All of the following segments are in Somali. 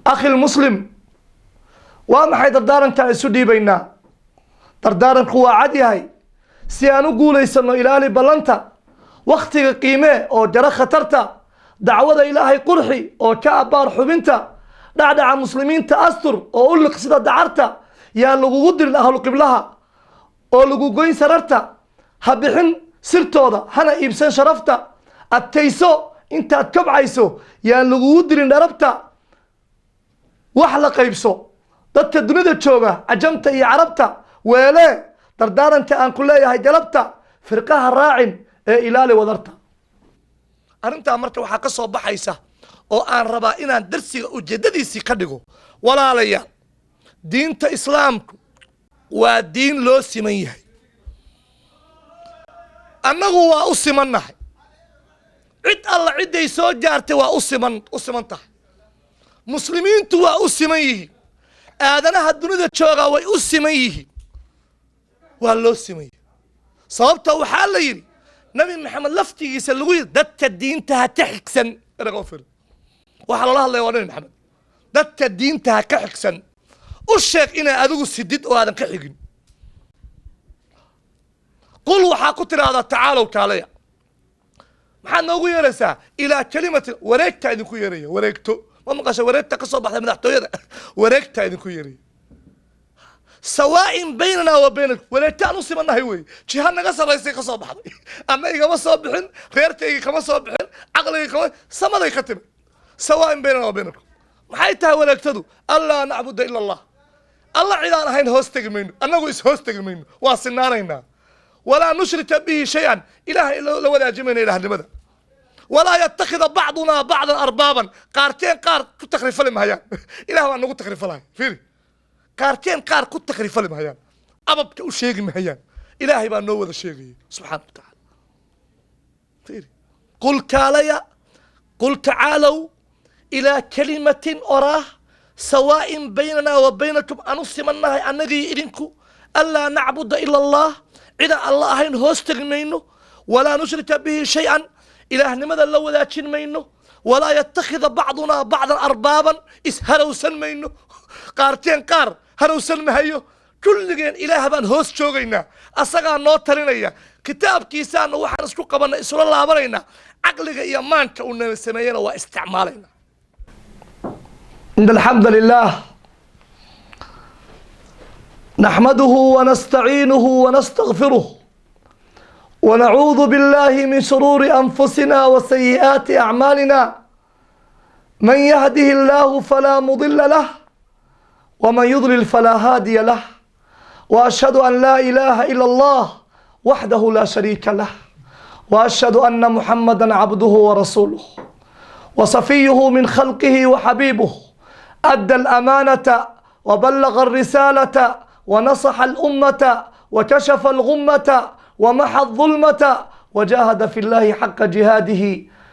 أخي المسلم ومحي دردارن كايسو ديبينا دردارن قوة عديهاي سيانو قولي سنو إلالي بلانتا وقتي قيمة أو جرى خطرتا دعوة إلهي قرحي أو كأبار حبنتا دعا مسلمين تأستر أو أقول لك سيدا دعرتا يا لغو قدر الأهل قبلها أو لغو قوين سررتا هبحن سرتودا هنا إبسان شرفتا التيسو انت اتكب عيسو يا لغو قدر نربتا وحلا قيبسو ضدت الدنيا تشوغا عجمتا يا عربتا ويلي دردار انت ان كلها هاي جلبتا فرقها الراعن إلالي وذرتا أرنتا مرتا وحا كسو بحيسا oo aan rabaa inaan darsiga ujeedadiisii ka dhigo walaalayaal diinta islaamku waa diin loo siman yahay annagu waa u simannahay cid alla ciday soo jaartay waa u siman tahay muslimiintu waa u siman yihiin aadanaha dunida jooga way u siman yihiin waa loo siman yahay sababta waxaa la yidhi nabi maxamed laftigiisa lagu yidhi dadka diinta ha ka xigsan eragofir waxaa lala hadlaya waa nabi maxamed dadka diinta ha ka xigsan u sheeg inay adigu sidid oo aadan ka xigin qul waxaa ku tidhaahdaa tacaalow kaalaya maxaad noogu yeeraysaa ilaa kalimatin wareegtaa idinku yeeraya wareegto ma maqasha wareegta ka soo baxday madaxtooyada wareegtaa idinku yeeraya sawaa'in baynanaa wa baynakum wareegtaan u simannahay wey jiha naga sarraysay ka soo baxday anna igama soo bixin reerkayga kama soo bixin caqligay kama samaday ka timi sawaa'in baynanaa wa baynakum maxay tahay wareegtadu allaa nacbuda ila allah alla cidaan ahayn hoos tegi mayno annagu is hoos tegi mayno waa sinaanaynaa walaa nushrika bihi shay-an ilaahay la wadaajin mayno ilaahnimada walaa yattakhida bacdunaa bacdan arbaaban qaarteen qaar ku takrifali mahayaan ilaah baa nagu takrifalahay fiiri qaarteen qaar ku takrifali mahayaan ababka u sheegi mahayaan ilaahay baa noo wada sheegayay subxaana wa tacaala fiiri qul kaalaya qul tacaalow ilaa kalimatin oraah sawaa'in baynanaa wa baynakum anu simannahay annagii idinku allaa nacbuda ila allah cida alla ahayn hoos tegi mayno walaa nushrika bihi shay-an ilaahnimada la wadaajin mayno walaa yattakhida bacdunaa bacdan arbaaban isharowsan mayno qaarteen qaar harowsan mahayo kulligeen ilaah baan hoos joogaynaa asagaa noo talinaya kitaabkiisaana waxaan isku qabannay isula laabanaynaa caqliga iyo maanka uu nala sameeyana waa isticmaalaynaa إن الحمد لله نحمده ونستعينه ونستغفره ونعوذ بالله من شرور أنفسنا وسيئات أعمالنا من يهده الله فلا مضل له ومن يضلل فلا هادي له وأشهد أن لا إله إلا الله وحده لا شريك له وأشهد أن محمدا عبده ورسوله وصفيه من خلقه وحبيبه أدى الأمانة وبلغ الرسالة ونصح الأمة وكشف الغمة ومحى الظلمة وجاهد في الله حق جهاده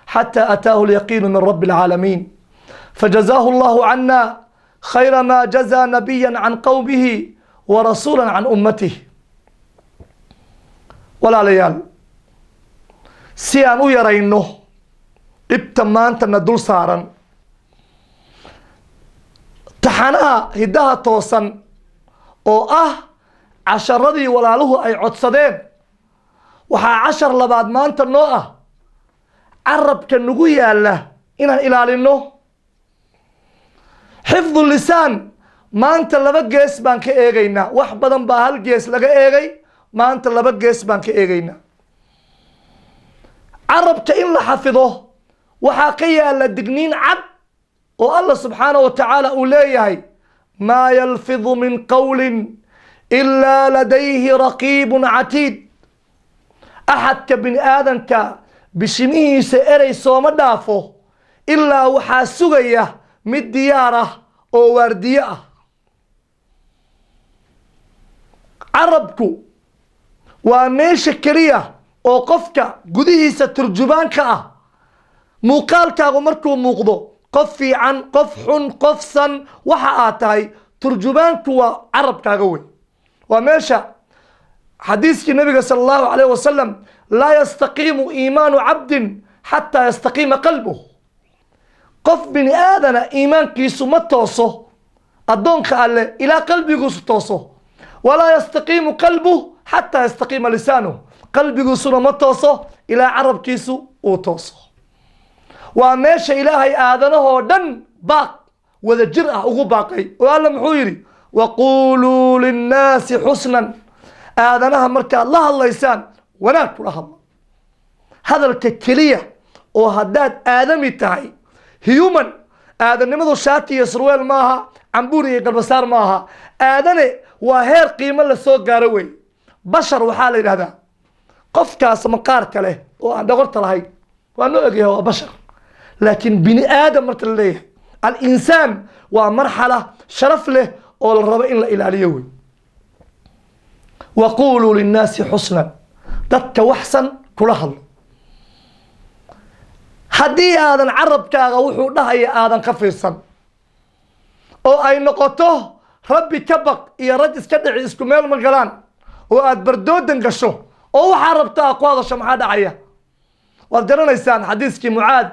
حتى أتاه اليقين من رب العالمين فجزاه الله عنا خير ما جزى نبيا عن قومه ورسولا عن أمته ولا ليال سيان يرينه ابتمان تندل سارا taxanaha hiddaha toosan oo ah casharadii walaaluhu ay codsadeen waxaa cashar labaad maanta noo ah carabka nagu yaalla inaan ilaalinno xifdu lisaan maanta laba gees baan ka eegaynaa wax badan baa hal gees laga eegay maanta laba gees baan ka eegaynaa carabka in la xafido waxaa ka yaalla digniin cad oo Allah subxaanahu wa tacaala uu leeyahay maa yalfidu min qawlin ilaa ladayhi raqiibun catiid axadka bini aadanka bishimihiisa erey sooma dhaafo ilaa waxaa sugaya mid diyaar ah oo waardiye ah carabku waa meesha keliya oo qofka gudihiisa turjubaanka ah muuqaalkaagu markuu muuqdo qof fiican qof xun qof san waxa aad tahay turjubaanku waa carabkaaga wey waa meesha xadiiskii nabiga sala allahu calayh wasalam laa yastaqiimu iimaanu cabdin xataa yastaqiima qalbuh قف بني آدم إيمان كيسو متوصو الدونك الله إلى قلبه توصو ولا يستقيم قلبه حتى يستقيم لسانه قلبه سنة متوصو إلى عرب كيسو وتوصو وماشي إلهي آذنه دن باق وذا جرأة أغو باقي وقال محويري وقولوا للناس حسنا آذنها مركا الله يسان وناك الله الله هذا الككلية وهداد آدمي تاعي هيومن آدم نمضو شاتي يسرويل ماها عمبوري قلبسار ماها آدني وهير قيمة لسوق قاروي بشر وحالي هذا قف كاس مقارك له وأنا قلت له وأنه أجي هو بشر لكن بني آدم مرت ليه الإنسان ومرحلة شرف له والربع إلا إلى اليوم وقولوا للناس حسنا دك وحسن كلها haddii aadan carabkaaga wuxuu dhahaya aadan ka fiirsan oo ay noqoto rabbi ka baq iyo raj iska dhici isku meel ma galaan oo aad bardoodan gasho oo waxa rabtaa ku hadasho maxaa dhacaya waad garanaysaan xadiiskii mucaad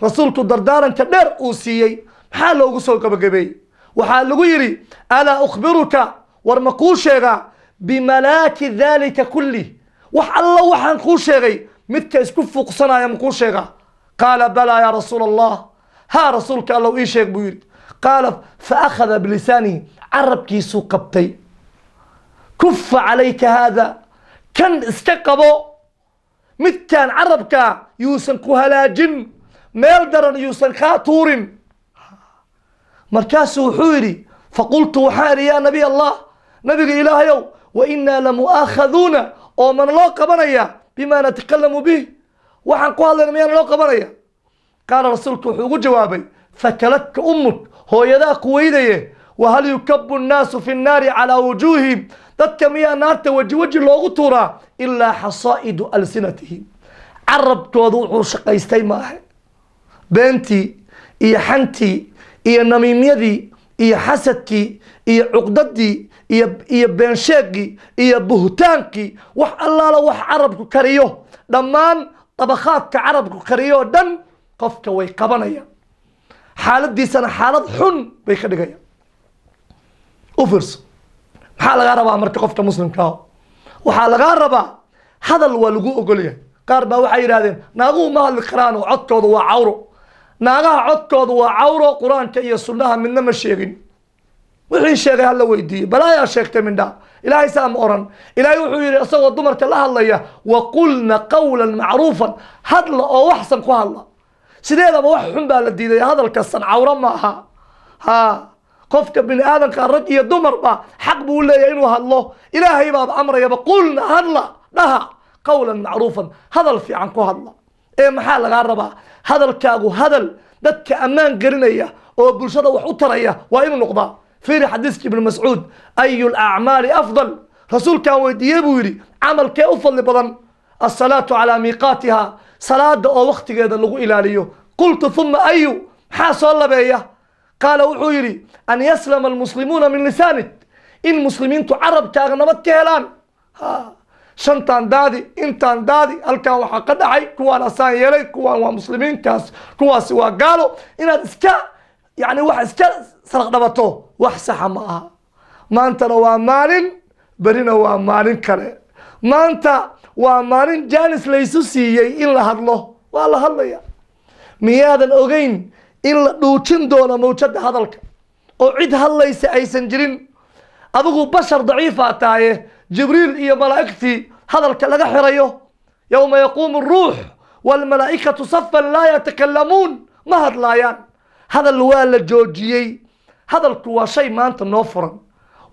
rasuulku dardaaranka dheer uu siiyey maxaa loogu soo gabagabeeyey waxaa lagu yidhi alaa ukhbiruka war ma kuu sheegaa bimalaaki daalika kulli wax alla waxaan kuu sheegay midka isku fuuqsanaya ma kuu sheegaa قال بلى يا رسول الله ها رسولك الله إيشيك بيقول قال فأخذ بلسانه عرب كيسو قبتي كف عليك هذا كان استقبو متان عربك يوسن كهلاجن ميلدرن يوسن خاطور مركاسو حوري فقلت وحاري يا نبي الله نبي إله يو وإنا لمؤاخذون ومن الله قبنيا بما نتكلم به وحن قال لنا لو قبريا قال رسولك وحو جوابي فكلتك امك هو يداك ويديه وهل يكب الناس في النار على وجوههم ذاتك يا نار توجه وجه لوغو تورا الا حصائد السنتهم عرب توضوع شقيستي معه بنتي إيا حنتي إيا نميميدي إيا حسدكي إيا عقدتي إيا بنشاقي إيا بهتانكي وح الله وح عربك كريوه دمان طبخاتك عربك كريو دن قفك ويقبنيا حالد دي سنة حالد حن بيخدقيا أفرس حال غاربا مركا قفك مسلم كاو وحال غاربا هذا الوالقو أقوليه قاربا وحي رادين ناغو مهل القرآن وعدكود وعورو ناغا عدكود وعورو قرآن كي يسلناها من نما الشيغين وحي شيغي هلا ويدي بلا يا شيخت من دا إلهي سام أوران إلهي وحي أصوى الضمرك الله الله وقلنا قولا معروفا هدلا أو وحسن كو هلا سيدي بوحن بالدي هذا الكسن عورا معها ها قفك بن آدم كان رجي الضمر با حق بقول لي إنه الله إلهي باب أمر يا بقولنا هدلا لها قولا معروفا هذا في عنكو هلا إيه محل غربا هذا الكاغو هذا دك أمان قرنية أو بلشدة وحوترية وإنه نقضى في حديث ابن مسعود أي الأعمال أفضل رسول كان ويديبوري عمل كأفضل بدن الصلاة على ميقاتها صلاة أو وقت هذا اللغو إلاليو قلت ثم أي حاصل الله بيه قال وحيري أن يسلم المسلمون من لسانك إن المسلمين تعرب كأغنمت كهلان شنطان دادي انتان دادي الكان وحا قدعي كوان أسان يلي كوان ومسلمين كاس كوان سوا قالوا إن اسكا يعني واحد اسكا سرق دبطو وحسح معها ما انت لو مالين برينا ومالين كره ما انت ومالين جانس ليسو سيي إلا هدله والله هدله يا ميادا أغين إلا دوتين دونا موجد هدلك وعيد هدليس أي سنجرين أبغو بشر ضعيفة تايه جبريل إيا ملائكتي هدلك لغا حريو يوم يقوم الروح والملائكة صفا لا يتكلمون ما هدلايان هذا الوالد الجوجيي هذا الكوا شيء ما أنت نوفرا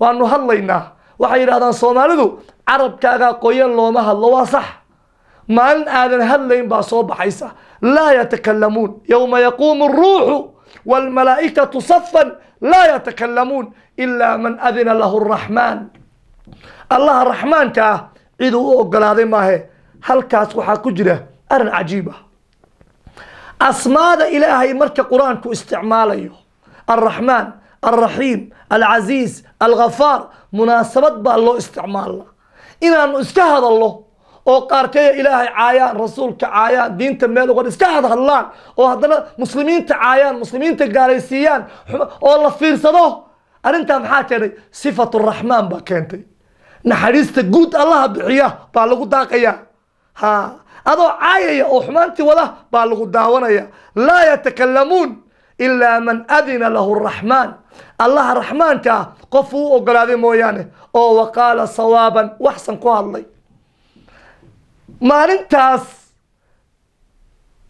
وأنه هلينا وحير هذا صومالدو عرب كاغا قويان لو ما هلوا صح ما أن آذن هلين باصوب حيسا لا يتكلمون يوم يقوم الروح والملائكة صفا لا يتكلمون إلا من أذن له الرحمن الله الرحمن كا إذو أقل هذه ما هي هل كاس وحا كجرة أرن عجيبة أسماء إلهي مركة قرآن كو استعماله الرحمن الرحيم العزيز الغفار مناسبة بالله استعمال الله إن أنه استهد الله oo qaarkay ilaahay caayaan rasuulka caayaan diinta meel uga iska hadlaan oo haddana muslimiinta caayaan muslimiinta gaalaysiiyaan oo la fiirsado arrintaa maxaa keenay sifatu raxmaan baa keentay naxariista guud allaha bixiya baa lagu daaqaya ha adoo caayaya oo xumaantii wada baa lagu daawanaya laa yatakalamuun ilaa man adina lahu raxmaan allaha raxmaanka qof uu ogolaaday mooyaane oo waqaala sawaaban waxsan ku hadlay maalintaas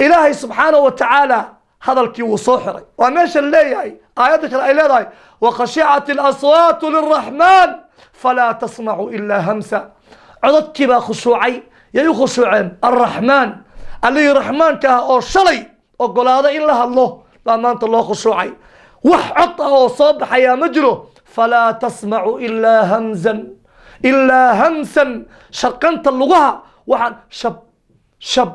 ilaahay subxaanahu watacaala hadalkii wuu soo xiray waa meesha leeyahay aayadda kale ay leedahay wakhashicat alaswaatu liraxmaan falaa tasmacu ilaa hamsa codadkii baa khushuucay yay u khushuuceen alraxmaan allihii raxmaanka ah oo shalay ogolaaday in la hadlo baa maanta loo khushuucay wax cod ah oo soo baxayaa ma jiro falaa tasmacu ilaa hamsan sharqanta lugaha waxaan shab shab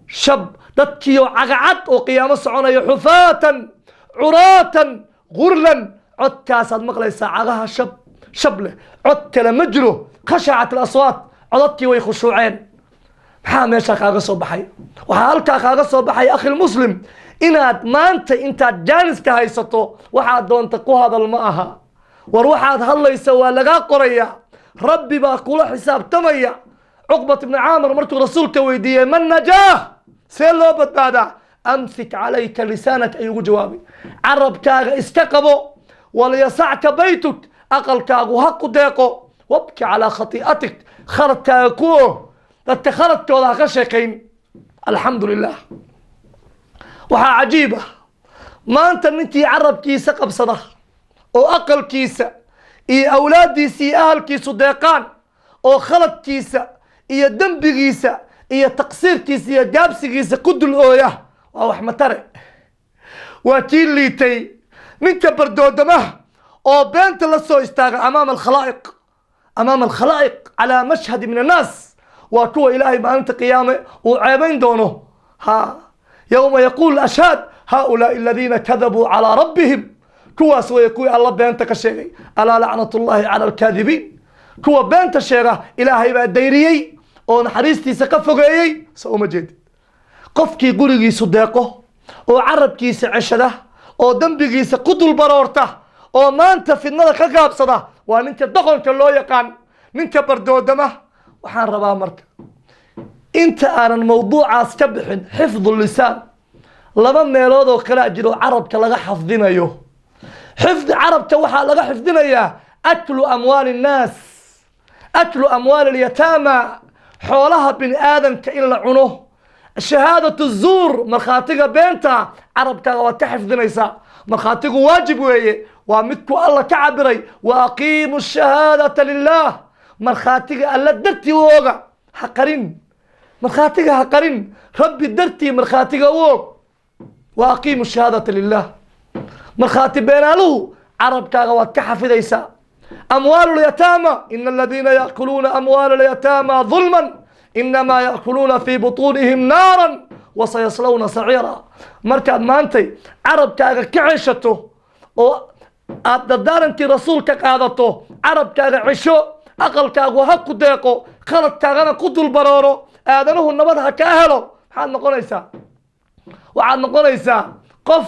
shab dadkiioo cagacad oo qiyaamo soconaya xufaatan curaatan gurlan codkaasaad maqlaysaa cagaha shab shab leh cod kale ma jiro khashacat alaswaat codadkii way khushuuceen maxaa meeshaa kaaga soo baxay waxaa halkaa kaaga soo baxay akhilmuslim inaad maanta intaad jaaniska haysato waxaad doonta ku hadal ma aha war waxaad hadlaysa waa lagaa qoraya rabbi baa kula xisaabtamaya cuqbat ibni caamir markuu rasuulka weydiiyey man najaah see loo badbaadaa amsik calayka lisaanak ayuu ugu jawaabay carabkaaga iska qabo walyasacka baytuk aqalkaagu ha ku deeqo wabki calaa khatii'atik khaladkaaga ku oh dadka khaladkooda ha ka sheekayn alxamdu lilah waxaa cajiib ah maanta ninkii carabkiisa qabsada oo aqalkiisa iyo awlaaddiisa iyo ahalkiisu deeqaan oo khaladkiisa iyo dembigiisa iyo taqsiirkiisa iyo gaabsigiisa ku dul ooya waa wax matare waa kii liitay ninka bardoodamaha oo beenta la soo istaaga amaama alkhalaa'iq calaa mashhadi min annaas waa kuwa ilaahay maalinta qiyaame uu ceebayn doono ha yowma yaquul ashhaad haulaai aladiina kadabuu calaa rabbihim kuwaas way kuwii alla beenta ka sheegay alaa lacnatullahi cala alkaadibiin kuwa beenta sheega ilaahay baa dayriyey oo naxariistiisa ka fogeeyey so uma jeedid qofkii gurigiisu deeqo oo carabkiisa ceshada oo dembigiisa ku dul baroorta oo maanta fidnada ka gaabsada waa ninka doqonka loo yaqaan ninka bardoodama waxaan rabaa marka inta aanan mawduucaas ka bixin xifdu lisaan laba meelood oo kalaa jiro carabka laga xafdinayo xifdi carabka waxaa laga xifdinayaa aklu amwaali innaas aklu amwaali alyataama xoolaha bini aadamka in la cuno shahaadatu zuur markhaatiga beenta carabkaaga waad ka xifdinaysaa markhaatigu waajib weeye waa midku alla ka cabiray wa aqiimu shahaadata lilah markhaatiga alla dartii u oga ha qarin markhaatiga ha qarin rabbi dartii markhaatiga u og wa aqiimu shahaadata lilah markhaati beenaaluhu carabkaaga waad ka xafidaysaa amwaalu lyataama ina aladiina yaakuluuna amwaala lyataama dulman inamaa yaakuluuna fii butuunihim naaran wasayaslawna saciira markaad maantay carabkaaga ka ceshato oo aad dardaarankii rasuulka qaadato carabkaaga cesho aqalkaagu ha ku deeqo khaladkaagana ku dul barooro aadanuhu nabad ha kaa helo waxaad noqonaysaa qof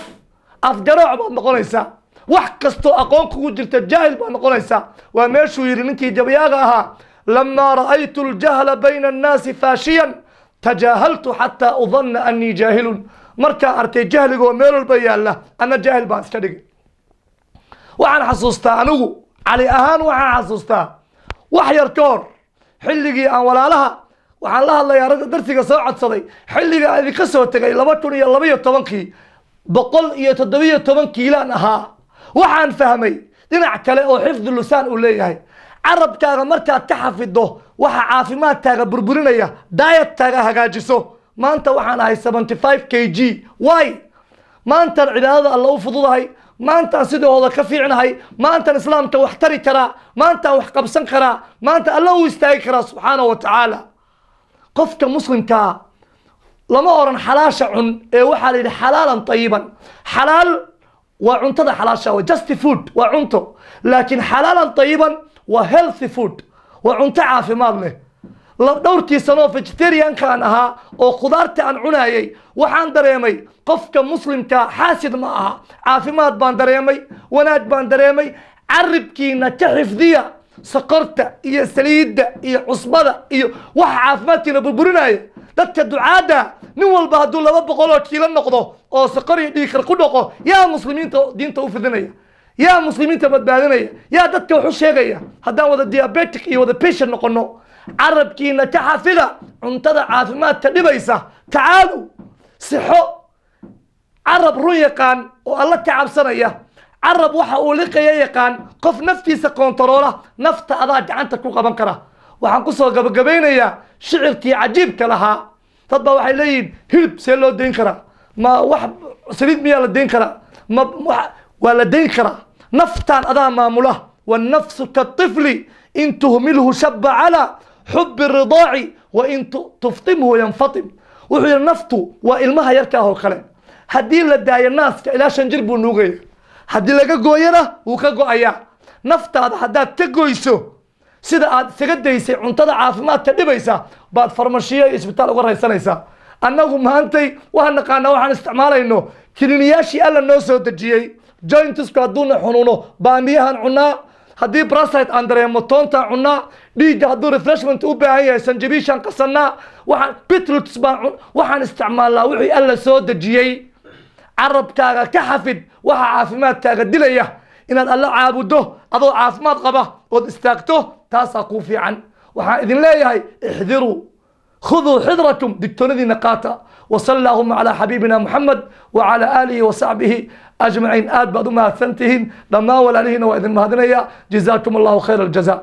afgarooc baad noqonaysaa wax kastoo aqoon kugu jirta jaahil baad noqonaysaa waa meeshuu yidhi ninkii jabyaaga ahaa lamaa ra'aytu ljahla bayna annaasi faashiyan tajaahaltu xataa udanna annii jaahilun markaa arkay jahligoo meel walba yaalla anna jaahil baan iska dhigay waxaan xasuustaa anigu cali ahaan waxaan xasuustaa wax yar ka hor xilligii aan walaalaha waxaan la hadlayaa ragga darsiga soo codsaday xilliga aan idinka soo tegay 2012 117 kiilaan ahaa waxaan fahmay dhinac kale oo xifdu lisaan uu leeyahay carabkaaga markaad ka xafido waxa caafimaadkaaga burburinaya daayatkaaga hagaajiso maanta waxaan ahay 75 kg why maantaan cibaadada alla u fududahay maantaan sidooda ka fiicnahay maantaan islaamka wax tari karaa maantaan wax qabsan karaa maanta alla u istaagi karaa subxaanahu wa tacaala qofka muslimkaa lama oran xalaasha cun ee waxaa la yidhi xalaalan tayiban xalaal waa cuntada xalaasha waa just food waa cunto laakiin xalaalan tayiban waa healthy food waa cunto caafimaad leh dhowrtii sano vegetarian-kaan ahaa oo khudaarta aan cunayay waxaan dareemay qofka muslimka xaasid ma aha, caafimaad baan dareemay, wanaag baan dareemay. caribkiina ka xifdiya sokorta iyo saliidda iyo cusbada iyo waxa caafimaadkiina burburinaya. dadka ducaada nin walba hadduu 200 kiilo noqdo oo sokor iyo dhiikar ku dhaqo, yaa muslimiinta diinta u fidinaya, yaa muslimiinta badbaadinaya, yaa dadka wax u sheegaya. haddaan wada diabetic iyo wada patient noqono, carabkiina ka xafida cuntada caafimaadka dhibaysa. tacaalu sixo carab run yaqaan oo alla ka cabsanaya, carab waxa uu liqaya yaqaan, qof naftiisa koontaroola, nafta adaa gacanta ku qaban kara. waxaan ku soo gabagabaynayaa shicirkii cajiibka lahaa. dad baa waxay leeyihiin hilib see loo dayn karaa, ma wax saliid miyaa la dayn karaa, ma waa la dayn karaa. naftaan adaa maamula. والنفس كالطفل إن تهمله شب على حب الرضاع وإن تفطمه ينفطم. وحي النفط وإلمها يركاه الخلق. هدي لداي الناس إلى شنجرب النوغي، هدي لقى قوينة وكاقو أيا نفط هذا حداد تقويسو سيدا سيقديسي عنتظى عافمات تدبيسا بعد فرمشية إسبتال وغرها يسانيسا أنهم هانتي وهنقانا وحن استعماله إنه كلينياشي ألا نوسو تجيي jointusku hadduu xunuuno baamiyahan cunaa, haddii brasite aan dareemo toonta cunaa, dhiigga hadduu refreshment u baahan yahay sanjabiishaan qasanaa, waxaan beetroots baan waxaan isticmaalnaa wixii alla soo dejiyey. carabkaaga ka xafid waxa caafimaadkaaga dilaya. inaad alla caabudo adoo caafimaad qaba ood istaagto taasaa kuu fiican. waxaan idin leeyahay ixdiruu khuduu xidrakum, digtoonadiina qaata. وصلى اللهم على حبيبنا محمد وعلى آله وصحبه أجمعين. آد بعد ما أثنتهن لما ولا لهن وإذن مهدنيا. جزاكم الله خير الجزاء.